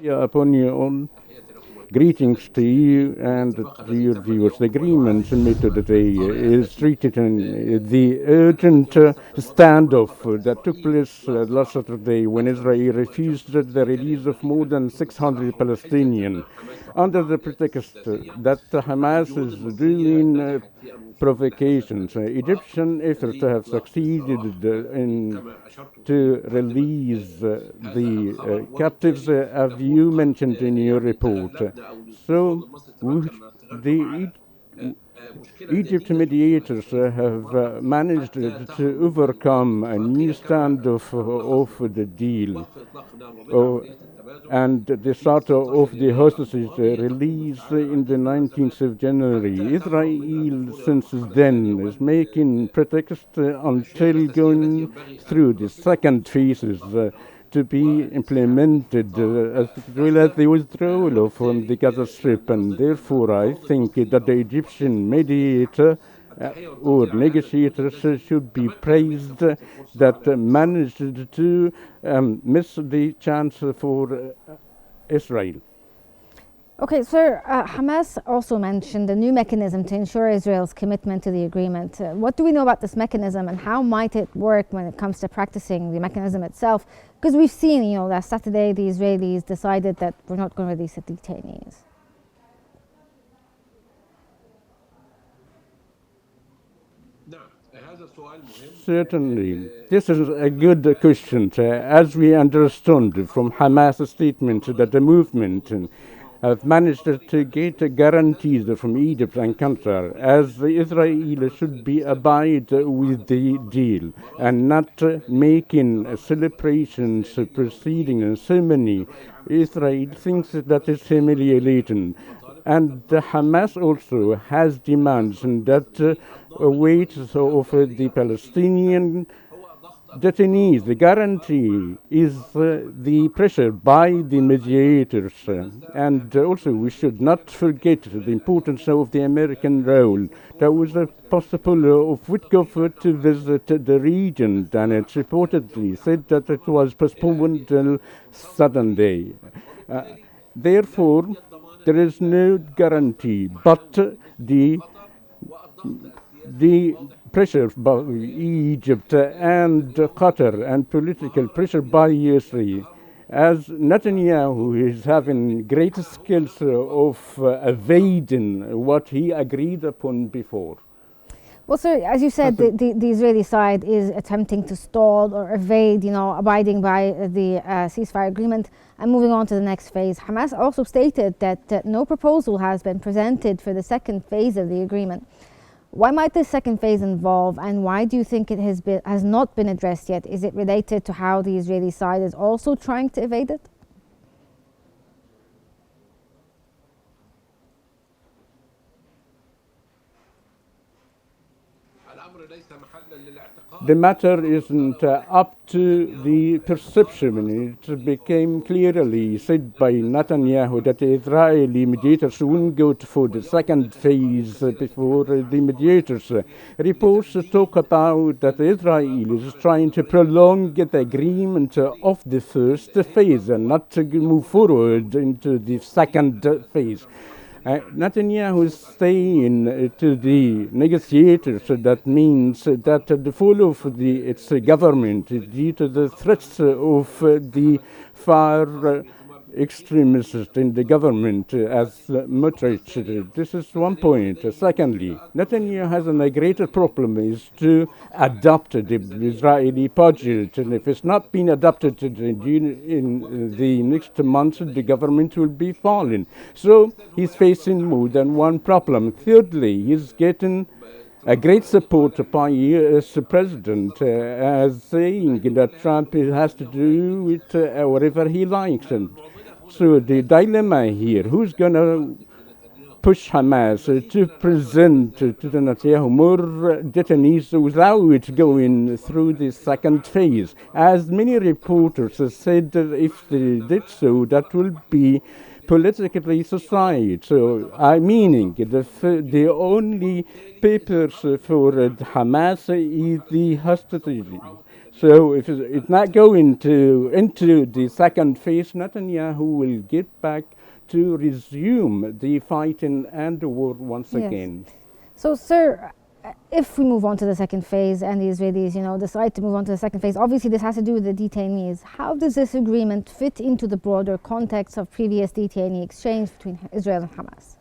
Yeah, upon your own greetings to you and to your viewers. The agreement made today is treated in the urgent standoff that took place last Saturday when Israel refused the release of more than 600 Palestinians under the pretext that Hamas is doing provocations. Egyptian efforts have succeeded in to release the captives, as you mentioned in your report. So, the Egypt mediators have managed to overcome a new standoff of the deal. Oh, and the start of the hostages release in the 19th of January. Israel, since then, is making pretext until going through the second phases to be implemented, as well as the withdrawal from the Gaza Strip. And therefore, I think that the Egyptian mediator or negotiators should be praised that managed to miss the chance for Israel. Okay, sir, Hamas also mentioned a new mechanism to ensure Israel's commitment to the agreement. What do we know about this mechanism and how might it work when it comes to practicing the mechanism itself? Because we've seen, last Saturday the Israelis decided that we're not going to release the detainees. Certainly. This is a good question. As we understood from Hamas' statement that the movement have managed to get guarantees from Egypt and Qatar, as Israel should be abide with the deal and not making celebrations preceding a ceremony. Israel thinks that is humiliating. And Hamas also has demands that await of the Palestinian detainees. The guarantee is the pressure by the mediators. And also we should not forget the importance of the American role. There was a possible of Witkoff to visit the region, and it reportedly said that it was postponed till Saturday. Therefore, there is no guarantee, but the pressure by Egypt and Qatar and political pressure by Israel, as Netanyahu is having great skills of evading what he agreed upon before. Well, sir, as you said, the Israeli side is attempting to stall or evade, abiding by the ceasefire agreement and moving on to the next phase. Hamas also stated that no proposal has been presented for the second phase of the agreement. Why might this second phase involve, and why do you think it has not been addressed yet? Is it related to how the Israeli side is also trying to evade it? The matter isn't up to the perception. It became clearly said by Netanyahu that the Israeli mediators wouldn't go for the second phase before the mediators. Reports talk about that Israel is trying to prolong the agreement of the first phase and not to move forward into the second phase. Netanyahu is saying to the negotiators that means that the fall of its government is due to the threats of the far extremists in the government as Mutrich. This is one point. Secondly, Netanyahu has a greater problem is to adopt the Israeli budget, and if it's not been adopted in the next month, the government will be falling. So he's facing more than one problem. Thirdly, he's getting a great support by U.S. President as saying that Trump has to do with whatever he likes. And so the dilemma here, who's going to push Hamas to present to the Netanyahu more detainees without going through the second phase? As many reporters said, if they did so, that will be politically suicide. So, meaning the only papers for Hamas is the hostage. So if it's not going into the second phase, Netanyahu will get back to resume the fighting and the war once Yes. again. So, sir, if we move on to the second phase and the Israelis, decide to move on to the second phase, obviously this has to do with the detainees. How does this agreement fit into the broader context of previous detainee exchange between Israel and Hamas?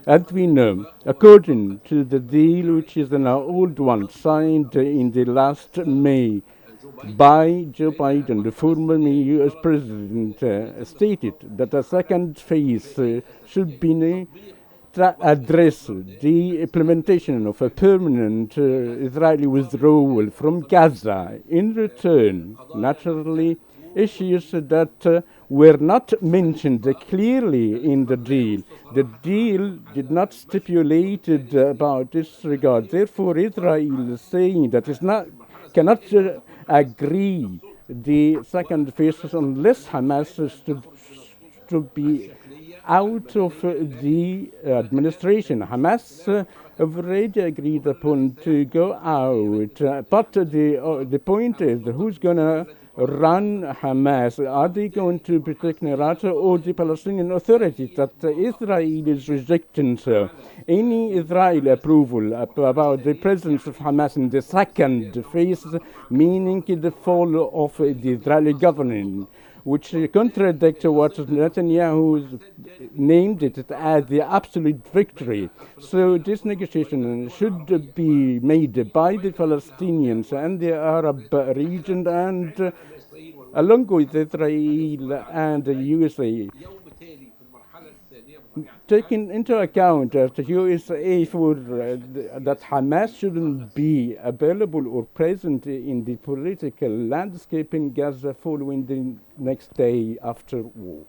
As we know, according to the deal, which is an old one signed in the last May by Joe Biden, the former US president, stated that a second phase should be to address the implementation of a permanent Israeli withdrawal from Gaza. In return, naturally, issues that were not mentioned clearly in the deal. The deal did not stipulate about this regard. Therefore, Israel is saying that it cannot agree the second phase unless Hamas is to be out of the administration. Hamas have already agreed upon to go out, but the point is, who's going to run Hamas? Are they going to be Technorata or the Palestinian Authority that Israel is rejecting? So any Israeli approval about the presence of Hamas in the second phase, meaning the fall of the Israeli government, which contradicts what Netanyahu named it as the absolute victory. So this negotiation should be made by the Palestinians and the Arab region, and along with Israel and the USA. Taking into account that the USA for that Hamas shouldn't be available or present in the political landscape in Gaza following the next day after war.